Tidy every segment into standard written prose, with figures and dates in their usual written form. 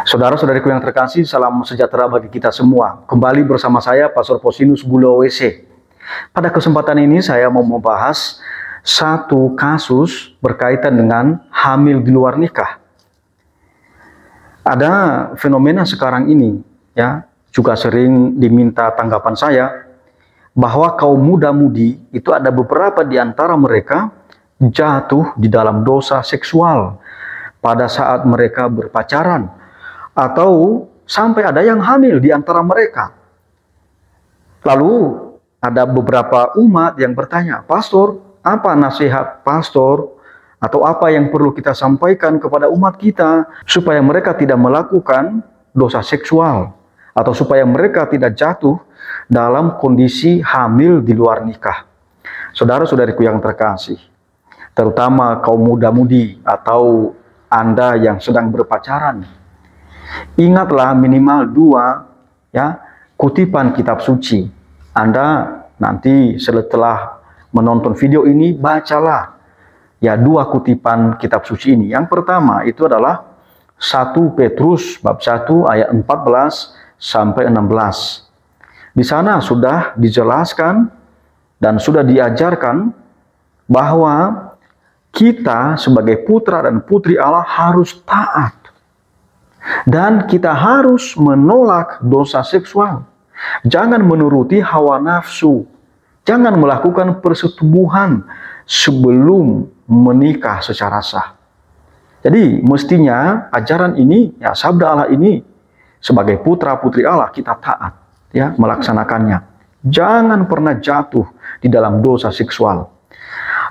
Saudara-saudariku yang terkasih, salam sejahtera bagi kita semua. Kembali bersama saya, Pastor Posinus Bulo WC. Pada kesempatan ini saya mau membahas satu kasus berkaitan dengan hamil di luar nikah. Ada fenomena sekarang ini, ya, juga sering diminta tanggapan saya, bahwa kaum muda-mudi itu ada beberapa di antara mereka jatuh di dalam dosa seksual pada saat mereka berpacaran, atau sampai ada yang hamil di antara mereka. Lalu ada beberapa umat yang bertanya, "Pastor, apa nasihat pastor atau apa yang perlu kita sampaikan kepada umat kita supaya mereka tidak melakukan dosa seksual atau supaya mereka tidak jatuh dalam kondisi hamil di luar nikah?" Saudara-saudariku yang terkasih, terutama kaum muda-mudi atau Anda yang sedang berpacaran, ingatlah minimal 2 kutipan kitab suci. Anda nanti setelah menonton video ini, bacalah 2 kutipan kitab suci ini. Yang pertama itu adalah 1 Petrus bab 1 ayat 14 sampai 16. Di sana sudah dijelaskan dan sudah diajarkan bahwa kita sebagai putra dan putri Allah harus taat. Dan kita harus menolak dosa seksual. Jangan menuruti hawa nafsu. Jangan melakukan persetubuhan sebelum menikah secara sah. Jadi mestinya ajaran ini, sabda Allah ini, sebagai putra putri Allah kita taat, melaksanakannya. Jangan pernah jatuh di dalam dosa seksual.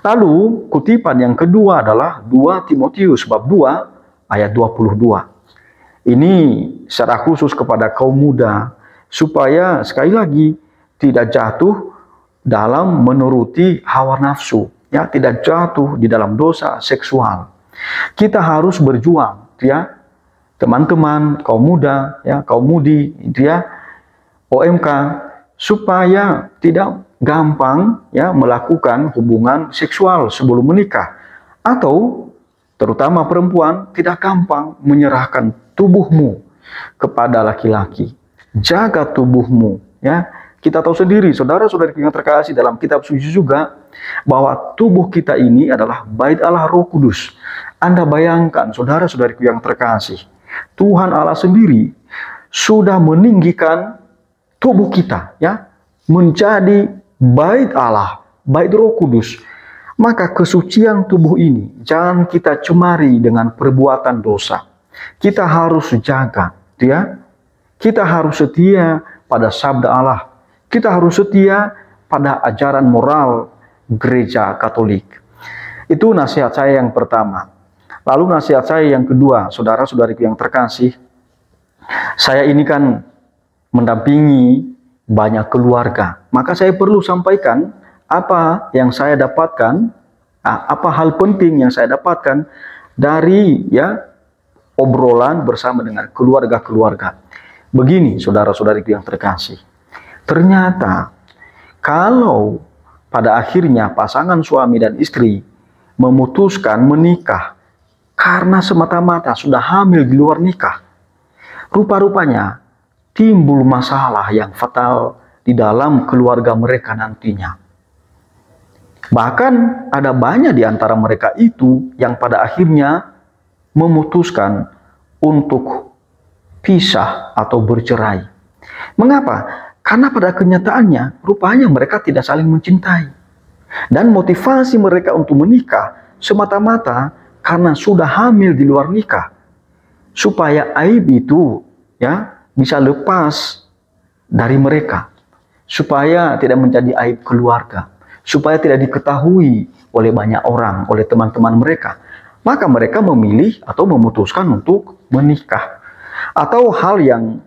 Lalu kutipan yang kedua adalah 2 Timotius bab 2 ayat 22. Ini secara khusus kepada kaum muda, supaya sekali lagi tidak jatuh dalam menuruti hawa nafsu, tidak jatuh di dalam dosa seksual. Kita harus berjuang, teman-teman, kaum muda, kaum mudi, OMK, supaya tidak gampang melakukan hubungan seksual sebelum menikah, atau terutama perempuan tidak gampang menyerahkan tubuhmu kepada laki-laki. Jaga tubuhmu, Kita tahu sendiri, saudara-saudari yang terkasih, dalam kitab suci juga bahwa tubuh kita ini adalah bait Allah Roh Kudus. Anda bayangkan, saudara-saudariku yang terkasih, Tuhan Allah sendiri sudah meninggikan tubuh kita, menjadi bait Allah, bait Roh Kudus. Maka kesucian tubuh ini jangan kita cemari dengan perbuatan dosa. Kita harus jaga, Kita harus setia pada sabda Allah. Kita harus setia pada ajaran moral gereja Katolik. Itu nasihat saya yang pertama. Lalu nasihat saya yang kedua, saudara-saudariku yang terkasih, saya ini kan mendampingi banyak keluarga. Maka saya perlu sampaikan apa yang saya dapatkan, apa hal penting yang saya dapatkan dari obrolan bersama dengan keluarga-keluarga. Begini, saudara-saudariku yang terkasih, ternyata kalau pada akhirnya pasangan suami dan istri memutuskan menikah karena semata-mata sudah hamil di luar nikah, rupa-rupanya timbul masalah yang fatal di dalam keluarga mereka nantinya. Bahkan ada banyak di antara mereka itu yang pada akhirnya memutuskan untuk pisah atau bercerai. Mengapa? Karena pada kenyataannya rupanya mereka tidak saling mencintai. Dan motivasi mereka untuk menikah semata-mata karena sudah hamil di luar nikah. Supaya aib itu bisa lepas dari mereka. Supaya tidak menjadi aib keluarga. Supaya tidak diketahui oleh banyak orang, oleh teman-teman mereka. Maka mereka memilih atau memutuskan untuk menikah. Atau hal yang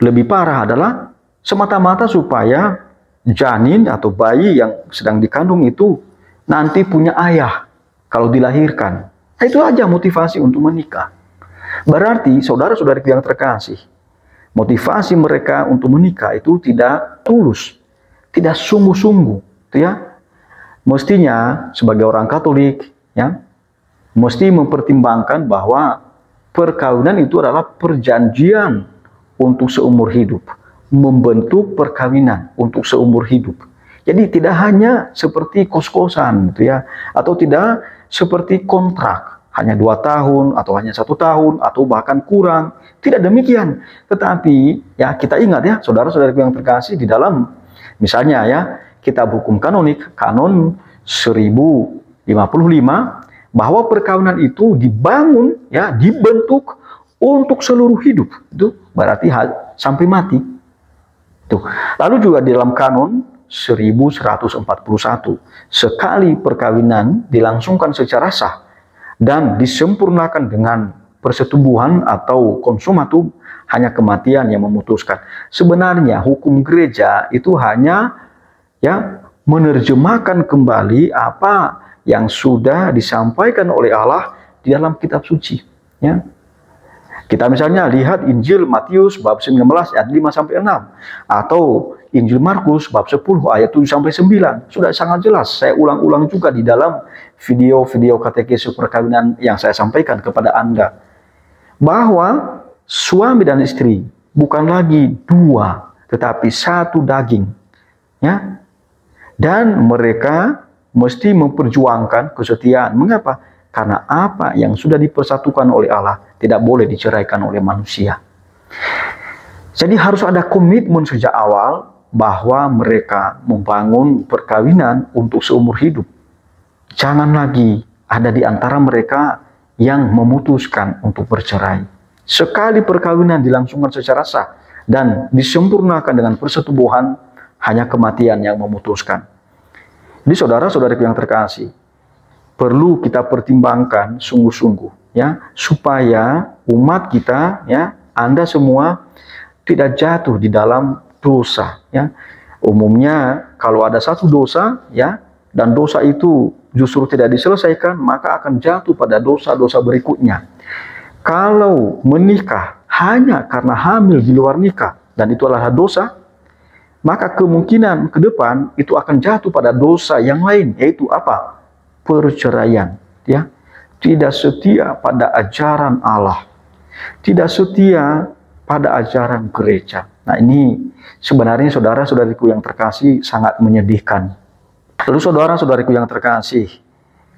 lebih parah adalah semata-mata supaya janin atau bayi yang sedang dikandung itu nanti punya ayah kalau dilahirkan. Itu aja motivasi untuk menikah. Berarti saudara-saudari yang terkasih, motivasi mereka untuk menikah itu tidak tulus, tidak sungguh-sungguh, Mestinya sebagai orang Katolik, mesti mempertimbangkan bahwa perkawinan itu adalah perjanjian untuk seumur hidup, membentuk perkawinan untuk seumur hidup. Jadi tidak hanya seperti kos-kosan gitu ya, atau tidak seperti kontrak hanya 2 tahun atau hanya 1 tahun atau bahkan kurang. Tidak demikian. Tetapi ya kita ingat ya, saudara-saudaraku yang terkasih, di dalam misalnya ya kitab hukum kanonik, kanon 1055, bahwa perkawinan itu dibangun ya, dibentuk untuk seluruh hidup. Itu berarti sampai mati. Tuh. Lalu juga di dalam kanon 1141, sekali perkawinan dilangsungkan secara sah dan disempurnakan dengan persetubuhan atau konsumatum, hanya kematian yang memutuskan. Sebenarnya hukum gereja itu hanya ya menerjemahkan kembali apa yang sudah disampaikan oleh Allah di dalam kitab suci. Ya. Kita misalnya lihat Injil Matius bab 19 ayat 5-6 atau Injil Markus bab 10 ayat 7-9. Sudah sangat jelas. Saya ulang-ulang juga di dalam video-video katekesi perkawinan yang saya sampaikan kepada Anda, bahwa suami dan istri bukan lagi 2 tetapi 1 daging. Ya. Dan mereka mesti memperjuangkan kesetiaan. Mengapa? Karena apa yang sudah dipersatukan oleh Allah tidak boleh diceraikan oleh manusia. Jadi harus ada komitmen sejak awal bahwa mereka membangun perkawinan untuk seumur hidup. Jangan lagi ada di antara mereka yang memutuskan untuk bercerai. Sekali perkawinan dilangsungkan secara sah dan disempurnakan dengan persetubuhan, hanya kematian yang memutuskan. Jadi saudara-saudariku yang terkasih, perlu kita pertimbangkan sungguh-sungguh ya, supaya umat kita ya, Anda semua tidak jatuh di dalam dosa ya. Umumnya kalau ada satu dosa ya, dan dosa itu justru tidak diselesaikan, maka akan jatuh pada dosa-dosa berikutnya. Kalau menikah hanya karena hamil di luar nikah dan itu adalah dosa, maka kemungkinan ke depan itu akan jatuh pada dosa yang lain, yaitu apa? Perceraian, ya. Tidak setia pada ajaran Allah, tidak setia pada ajaran gereja. Nah, ini sebenarnya saudara-saudariku yang terkasih sangat menyedihkan. Lalu saudara-saudariku yang terkasih,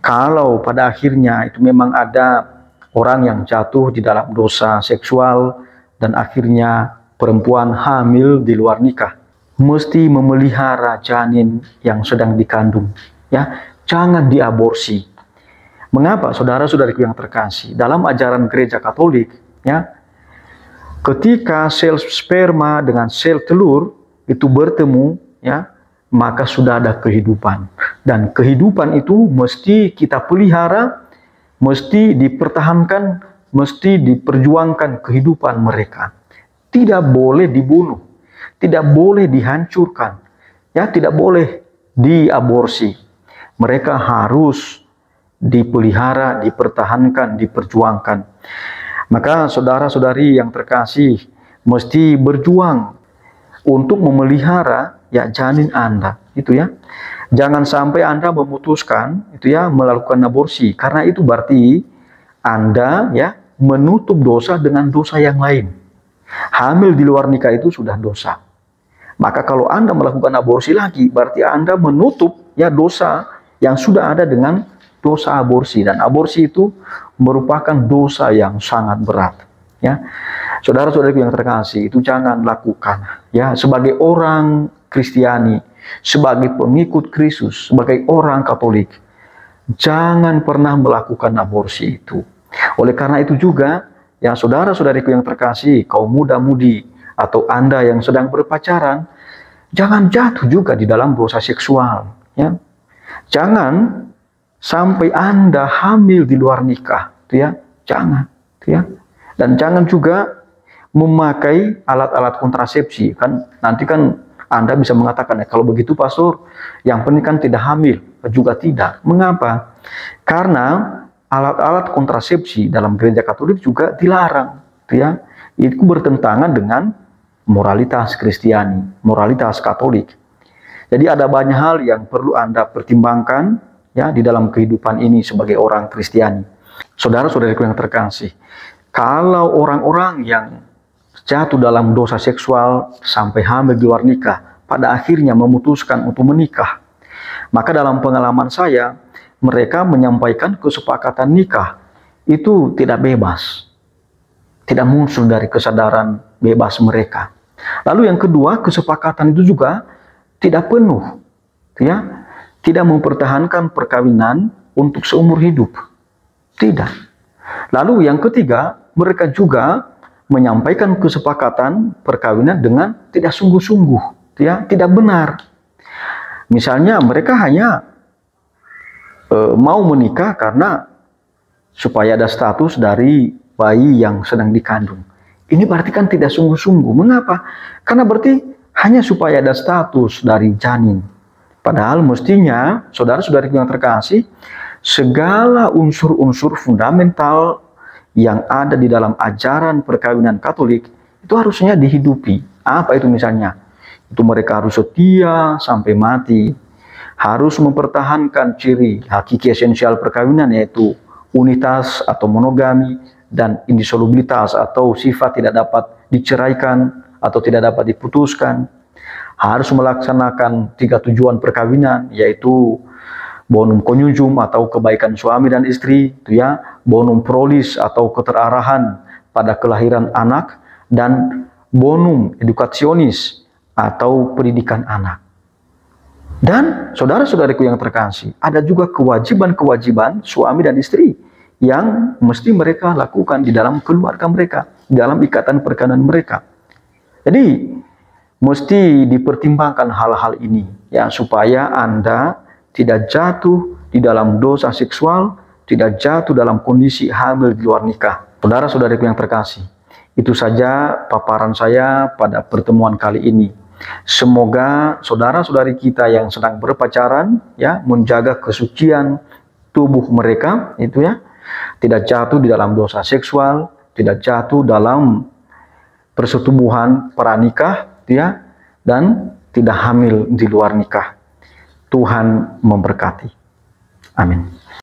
kalau pada akhirnya itu memang ada orang yang jatuh di dalam dosa seksual dan akhirnya perempuan hamil di luar nikah, mesti memelihara janin yang sedang dikandung, ya. Jangan diaborsi. Mengapa, saudara-saudariku yang terkasih? Dalam ajaran gereja Katolik, ya, ketika sel sperma dengan sel telur itu bertemu, ya, maka sudah ada kehidupan. Dan kehidupan itu mesti kita pelihara, mesti dipertahankan, mesti diperjuangkan kehidupan mereka. Tidak boleh dibunuh, tidak boleh dihancurkan, ya, tidak boleh diaborsi. Mereka harus dipelihara, dipertahankan, diperjuangkan. Maka saudara-saudari yang terkasih mesti berjuang untuk memelihara ya janin Anda, itu ya. Jangan sampai Anda memutuskan itu ya melakukan aborsi, karena itu berarti Anda ya menutup dosa dengan dosa yang lain. Hamil di luar nikah itu sudah dosa. Maka kalau Anda melakukan aborsi lagi, berarti Anda menutup ya dosa yang sudah ada dengan dosa aborsi, dan aborsi itu merupakan dosa yang sangat berat, ya. Saudara-saudaraku yang terkasih, itu jangan lakukan, ya. Sebagai orang Kristiani, sebagai pengikut Kristus, sebagai orang Katolik, jangan pernah melakukan aborsi itu. Oleh karena itu juga, ya, saudara-saudariku yang terkasih, kaum muda-mudi atau Anda yang sedang berpacaran, jangan jatuh juga di dalam dosa seksual, ya. Jangan sampai Anda hamil di luar nikah, ya. Jangan, ya. Dan jangan juga memakai alat-alat kontrasepsi. Kan nanti kan Anda bisa mengatakan, ya, kalau begitu pastor, yang penting kan tidak hamil. Juga tidak. Mengapa? Karena alat-alat kontrasepsi dalam gereja Katolik juga dilarang, ya. Itu bertentangan dengan moralitas Kristiani, moralitas Katolik. Jadi ada banyak hal yang perlu Anda pertimbangkan ya di dalam kehidupan ini sebagai orang Kristiani. Saudara-saudariku yang terkasih, Kalau orang-orang yang jatuh dalam dosa seksual sampai hamil di luar nikah, pada akhirnya memutuskan untuk menikah, maka dalam pengalaman saya, mereka menyampaikan kesepakatan nikah itu tidak bebas, tidak muncul dari kesadaran bebas mereka. Lalu yang kedua, kesepakatan itu juga tidak penuh, ya, tidak mempertahankan perkawinan untuk seumur hidup, tidak. Lalu yang ketiga, mereka juga menyampaikan kesepakatan perkawinan dengan tidak sungguh-sungguh, ya, tidak benar. Misalnya mereka hanya mau menikah karena supaya ada status dari bayi yang sedang dikandung. Ini berarti kan tidak sungguh-sungguh. Mengapa? Karena berarti hanya supaya ada status dari janin. Padahal mestinya, saudara-saudari yang terkasih, segala unsur-unsur fundamental yang ada di dalam ajaran perkawinan Katolik itu harusnya dihidupi. Apa itu misalnya? Itu mereka harus setia sampai mati. Harus mempertahankan ciri hakiki esensial perkawinan, yaitu unitas atau monogami dan indissolubilitas atau sifat tidak dapat diceraikan atau tidak dapat diputuskan. Harus melaksanakan 3 tujuan perkawinan, yaitu bonum conjugum atau kebaikan suami dan istri, itu ya, bonum prolis atau keterarahan pada kelahiran anak, dan bonum educationis atau pendidikan anak. Dan saudara-saudariku yang terkasih, ada juga kewajiban-kewajiban suami dan istri yang mesti mereka lakukan di dalam keluarga mereka, di dalam ikatan perkawinan mereka. Jadi mesti dipertimbangkan hal-hal ini, ya, supaya Anda tidak jatuh di dalam dosa seksual, tidak jatuh dalam kondisi hamil di luar nikah. Saudara-saudariku yang terkasih, itu saja paparan saya pada pertemuan kali ini. Semoga saudara-saudari kita yang sedang berpacaran, ya, menjaga kesucian tubuh mereka, itu ya, tidak jatuh di dalam dosa seksual, tidak jatuh dalam persetubuhan pranikah, ya, dan tidak hamil di luar nikah. Tuhan memberkati. Amin.